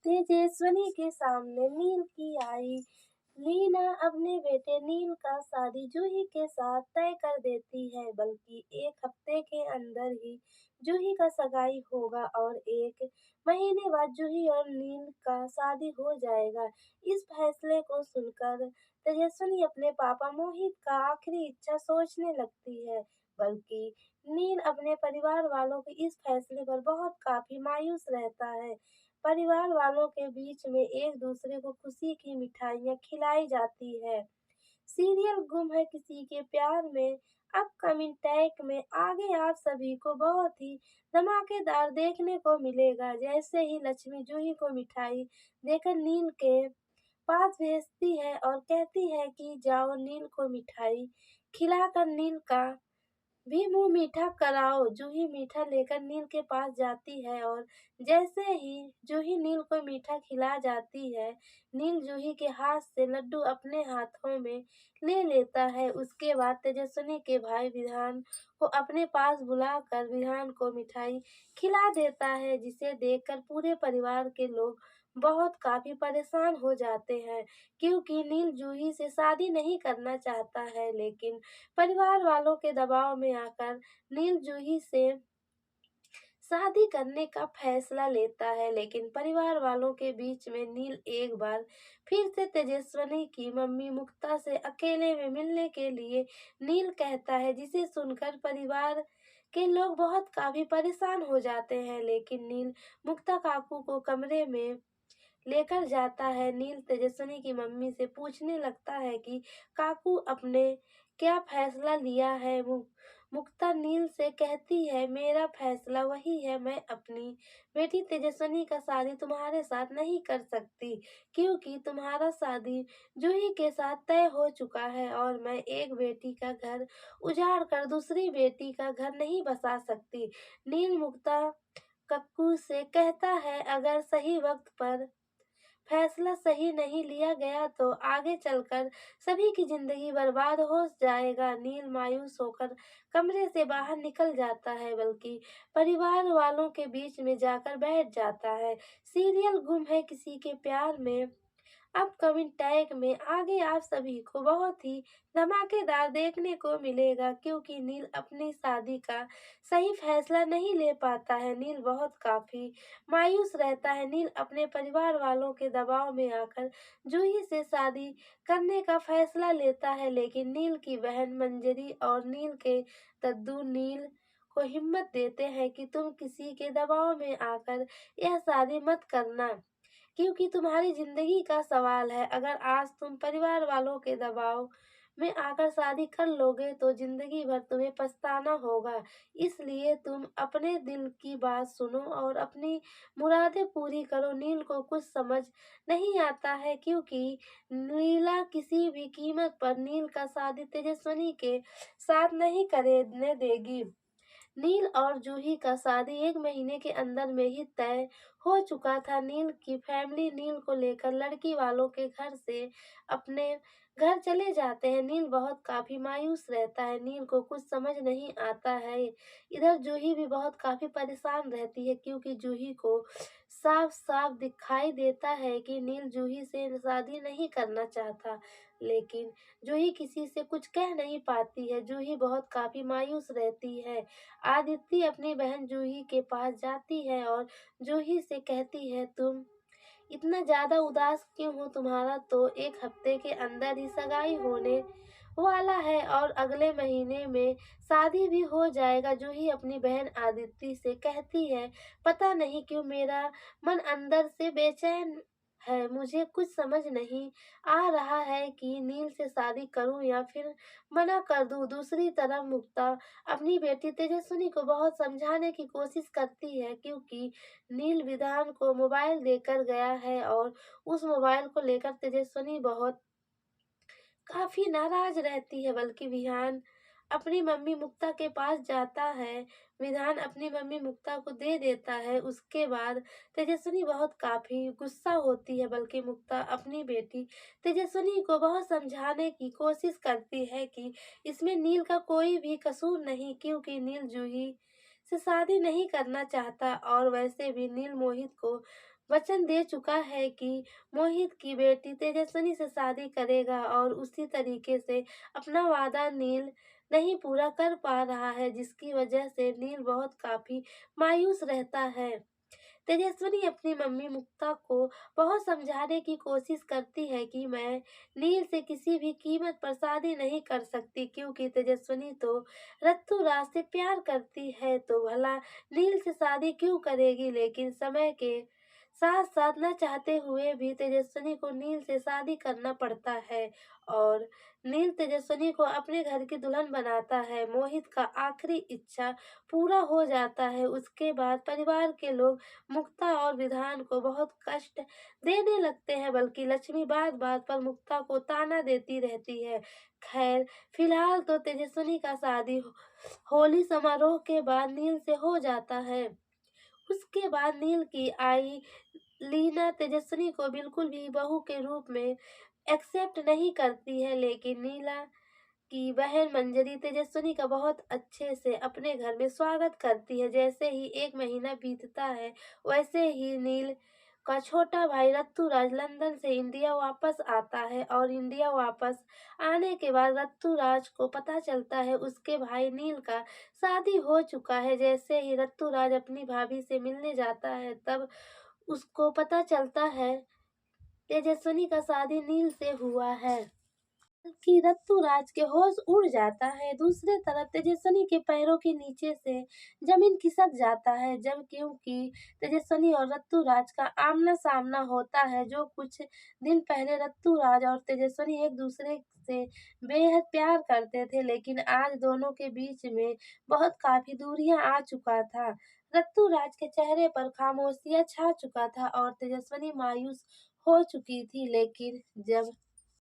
तेजस्विनी के सामने नील की आई। लीना अपने बेटे नील का शादी जूही के साथ तय कर देती है, बल्कि एक हफ्ते के अंदर ही जूही का सगाई होगा और 1 महीने बाद जूही और नील का शादी हो जाएगा। इस फैसले को सुनकर तेजस्विनी अपने पापा मोहित का आखिरी इच्छा सोचने लगती है, बल्कि नील अपने परिवार वालों के इस फैसले पर बहुत काफी मायूस रहता है। परिवार वालों के बीच में एक दूसरे को खुशी की मिठाइयाँ खिलाई जाती है। सीरियल गुम है किसी के प्यार में अपकमिंग टैग में आगे आप सभी को बहुत ही धमाकेदार देखने को मिलेगा। जैसे ही लक्ष्मी जूही को मिठाई देकर नील के पास भेजती है और कहती है कि जाओ नील को मिठाई खिलाकर नील का भी मुँह मीठा कराओ। जूही मीठा लेकर नील के पास जाती है और जैसे ही जूही नील को मीठा खिला जाती है, नील जूही के हाथ से लड्डू अपने हाथों में ले लेता है। उसके बाद तेजस्विनी के भाई विधान को अपने पास बुलाकर विधान को मिठाई खिला देता है, जिसे देखकर पूरे परिवार के लोग बहुत काफी परेशान हो जाते हैं, क्योंकि नील जूही से शादी नहीं करना चाहता है। लेकिन परिवार वालों के दबाव में आकर नील जूही से शादी करने का फैसला लेता है। लेकिन परिवार वालों के बीच में नील एक बार फिर से तेजस्विनी की मम्मी मुक्ता से अकेले में मिलने के लिए नील कहता है, जिसे सुनकर परिवार के लोग बहुत काफी परेशान हो जाते हैं। लेकिन नील मुक्ता काकू को कमरे में लेकर जाता है। नील तेजस्विनी की मम्मी से पूछने लगता है कि काकू अपने क्या फैसला लिया है। मुक्ता नील से कहती है, मेरा फैसला वही है, मैं अपनी बेटी तेजस्विनी का शादी तुम्हारे साथ नहीं कर सकती, क्योंकि तुम्हारा शादी जूही के साथ तय हो चुका है और मैं एक बेटी का घर उजाड़ कर दूसरी बेटी का घर नहीं बसा सकती। नील मुक्ता कक्कू से कहता है, अगर सही वक्त पर फैसला सही नहीं लिया गया तो आगे चलकर सभी की जिंदगी बर्बाद हो जाएगा। नील मायूस होकर कमरे से बाहर निकल जाता है, बल्कि परिवार वालों के बीच में जाकर बैठ जाता है। सीरियल गुम है किसी के प्यार में अपकमिंग टैग में आगे आप सभी को बहुत ही धमाकेदार देखने को मिलेगा, क्योंकि नील अपनी शादी का सही फैसला नहीं ले पाता है। नील बहुत काफी मायूस रहता है। नील अपने परिवार वालों के दबाव में आकर जूही से शादी करने का फैसला लेता है, लेकिन नील की बहन मंजरी और नील के दद्दू नील को हिम्मत देते हैं कि तुम किसी के दबाव में आकर यह शादी मत करना, क्योंकि तुम्हारी जिंदगी का सवाल है। अगर आज तुम परिवार वालों के दबाव में आकर शादी कर लोगे तो जिंदगी भर तुम्हें पछताना होगा। इसलिए तुम अपने दिल की बात सुनो और अपनी मुरादें पूरी करो। नील को कुछ समझ नहीं आता है, क्योंकि नीला किसी भी कीमत पर नील का शादी तेजस्विनी के साथ नहीं करने देगी। नील और जूही का शादी 1 महीने के अंदर में ही तय हो चुका था। नील की फैमिली नील को लेकर लड़की वालों के घर से अपने घर चले जाते हैं। नील बहुत काफी मायूस रहता है। नील को कुछ समझ नहीं आता है। इधर जूही भी बहुत काफी परेशान रहती है, क्योंकि जूही को साफ साफ दिखाई देता है कि नील जूही से शादी नहीं करना चाहता, लेकिन जूही किसी से कुछ कह नहीं पाती है। जूही बहुत काफी मायूस रहती है। आदित्य अपनी बहन जूही के पास जाती है और जूही से कहती है, तुम इतना ज्यादा उदास क्यों हो? तुम्हारा तो 1 हफ्ते के अंदर ही सगाई होने वाला है और अगले महीने में शादी भी हो जाएगा। जूही अपनी बहन आदित्य से कहती है, पता नहीं क्यों मेरा मन अंदर से बेचैन है। मुझे कुछ समझ नहीं आ रहा है कि नील से शादी करूं या फिर मना कर दूं। दूसरी तरफ मुक्ता अपनी बेटी तेजस्विनी को बहुत समझाने की कोशिश करती है, क्योंकि नील विधान को मोबाइल देकर गया है और उस मोबाइल को लेकर तेजस्विनी बहुत काफी नाराज रहती है। बल्कि विधान अपनी मम्मी मुक्ता के पास जाता है। विधान अपनी मम्मी मुक्ता को दे देता है। उसके बाद तेजस्विनी बहुत काफी गुस्सा होती है, बल्कि मुक्ता अपनी बेटी तेजस्विनी को बहुत समझाने की कोशिश करती है कि इसमें नील का कोई भी कसूर नहीं, क्योंकि नील जूही से शादी नहीं करना चाहता और वैसे भी नील मोहित को वचन दे चुका है कि मोहित की बेटी तेजस्विनी से शादी करेगा और उसी तरीके से अपना वादा नील नहीं पूरा कर पा रहा है, जिसकी वजह से नील बहुत काफी मायूस रहता है। तेजस्विनी अपनी मम्मी मुक्ता को बहुत समझाने की कोशिश करती है कि मैं नील से किसी भी कीमत पर शादी नहीं कर सकती, क्योंकि तेजस्विनी तो रत्तूराज से प्यार करती है, तो भला नील से शादी क्यों करेगी। लेकिन समय के साथ साथ न चाहते हुए भी तेजस्विनी को नील से शादी करना पड़ता है और नील तेजस्विनी को अपने घर की दुल्हन बनाता है। मोहित का आखिरी इच्छा पूरा हो जाता है। उसके बाद परिवार के लोग मुक्ता और विधान को बहुत कष्ट देने लगते हैं, बल्कि लक्ष्मी बात बात पर मुक्ता को ताना देती रहती है। खैर, फिलहाल तो तेजस्विनी का शादी होली समारोह के बाद नील से हो जाता है। उसके बाद नील की आई लीना तेजस्विनी को बिल्कुल भी बहू के रूप में एक्सेप्ट नहीं करती है, लेकिन नीला की बहन मंजरी तेजस्विनी का बहुत अच्छे से अपने घर में स्वागत करती है। जैसे ही एक महीना बीतता है, वैसे ही नील का छोटा भाई रत्तूराज लंदन से इंडिया वापस आता है और इंडिया वापस आने के बाद रत्तूराज को पता चलता है उसके भाई नील का शादी हो चुका है। जैसे ही रत्तूराज अपनी भाभी से मिलने जाता है, तब उसको पता चलता है तेजस्विनी का शादी नील से हुआ है। कि रत्तूराज के होश उड़ जाता है। दूसरे तरफ तेजस्विनी के पैरों के नीचे से जमीन खिसक जाता है, जब क्योंकि तेजस्विनी और रत्तूराज का आमना सामना होता है। जो कुछ दिन पहले रत्तूराज और तेजस्विनी एक दूसरे से बेहद प्यार करते थे, लेकिन आज दोनों के बीच में बहुत काफी दूरियां आ चुका था। रत्तूराज के चेहरे पर खामोशियां छा चुका था और तेजस्विनी मायूस हो चुकी थी। लेकिन जब